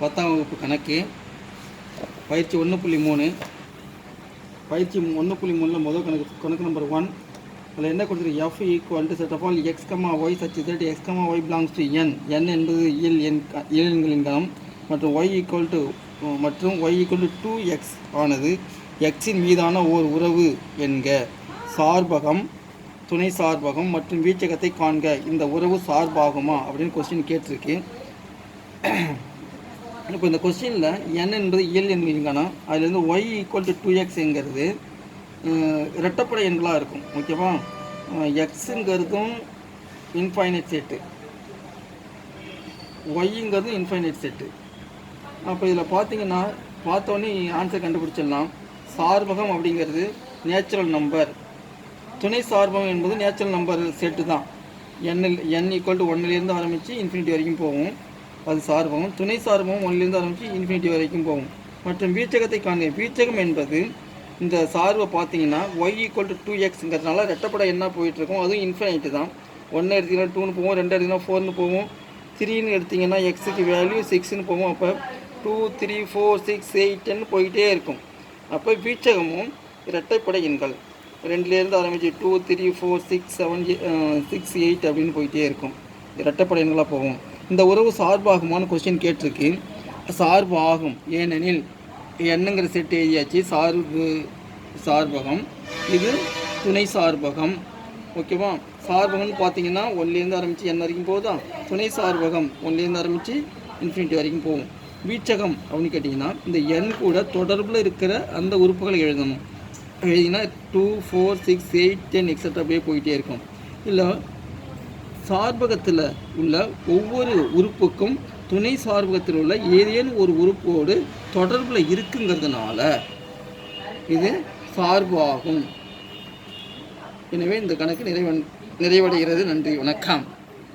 10ஆம் வகுப்பு கணக்கு பயிற்சி 1.3 பயிற்சி 1.3 முதல் கணக்கு நம்பர் 1. அதில் என்ன கொடுத்துருக்கு? f equal to set of all x, y such that x, y belongs to n. n என்பது இயல்எண்களின் கணம் மற்றும் y ஈக்குவல் டு 2x ஆனது x இன் மீதான ஓர் உறவு என்க. சார்பகம், துணை சார்பகம் மற்றும் வீச்சகத்தை காண்க. இந்த உறவு சார்பாகுமா அப்படின்னு கொஸ்டின் கேட்டிருக்கு. இப்போ இந்த கொஸ்டினில் n என்பது இயல் எண்களின் கணம், அதுலேருந்து y ஈக்குவல் டு 2xங்கிறது இரட்டப்படை எண்களாக இருக்கும். ஓகேவா? எக்ஸுங்கிறதும் இன்ஃபைனைட் செட்டு, ஒய்ங்கிறது இன்ஃபைனைட் செட்டு. அப்போ இதில் பார்த்தீங்கன்னா பார்த்தோன்னே ஆன்சர் கண்டுபிடிச்சிடலாம். சார்பகம் அப்படிங்கிறது நேச்சுரல் நம்பர், துணை சார்பகம் என்பது நேச்சுரல் நம்பர் செட்டு தான். n ஈக்குவல் டு 1லேருந்து ஆரம்பித்து இன்ஃபினிட்டி வரைக்கும் போகும், அது சார்பகம். துணை சார்பகம் 1லேருந்து ஆரம்பித்து இன்ஃபினிட்டி வரைக்கும் போகும். மற்றும் வீச்சகத்தை காண்க. வீச்சகம் என்பது இந்த சார்பை பார்த்தீங்கன்னா y ஈக்குவல் டு 2xங்கிறதுனால ரெட்டப்படை என்ன போயிட்டுருக்கும், அதுவும் இன்ஃபினைட்டு தான். 1 எடுத்திங்கன்னா 2ன்னு போகும், 2 எடுத்திங்கன்னா 4ன்னு போகும், 3ன்னு எடுத்திங்கன்னா எக்ஸுக்கு வேல்யூ 6ன்னு போகும். அப்போ 2, 3, 4, 6, 8, 10 போயிட்டே இருக்கும். அப்போ வீச்சகமும் இரட்டைப்படை எண்கள் 2லேருந்து ஆரம்பித்து 2, 3, 4, 6, 7, 6, 8 அப்படின்னு போயிட்டே இருக்கும். இரட்டைப்படை எண்களாக போகும். இந்த உறவு சார்பாகுமான்னு கொஸ்டின் கேட்டிருக்கு. சார்பு ஆகும், ஏனெனில் என்னங்கிற செட் எழுதியாச்சு. சார்பகம், இது துணை சார்பகம். ஓகேவா? சார்பகம்னு பார்த்தீங்கன்னா 1லேருந்து ஆரம்பித்து n வரைக்கும் போகுதா. துணை சார்பகம் 1லேருந்து ஆரம்பித்து இன்ஃபினிட்டி வரைக்கும் போகும். வீச்சகம் அப்படின்னு கேட்டிங்கன்னா இந்த n கூட தொடர்பில் இருக்கிற அந்த உறுப்புகளை எழுதணும். எழுதினா 2, 4, 6, 8, 10 எக்ஸட்ரா அப்படியே போயிட்டே இருக்கும். இல்லை சார்பகத்தில் உள்ள ஒவ்வொரு உறுப்புக்கும் துணை சார்பகத்தில் உள்ள ஏதேனும் ஒரு உறுப்போடு தொடர்பில் இருக்குங்கிறதுனால இது சார்பு ஆகும். எனவே இந்த கணக்கு நிறைவடைகிறது. நன்றி, வணக்கம்.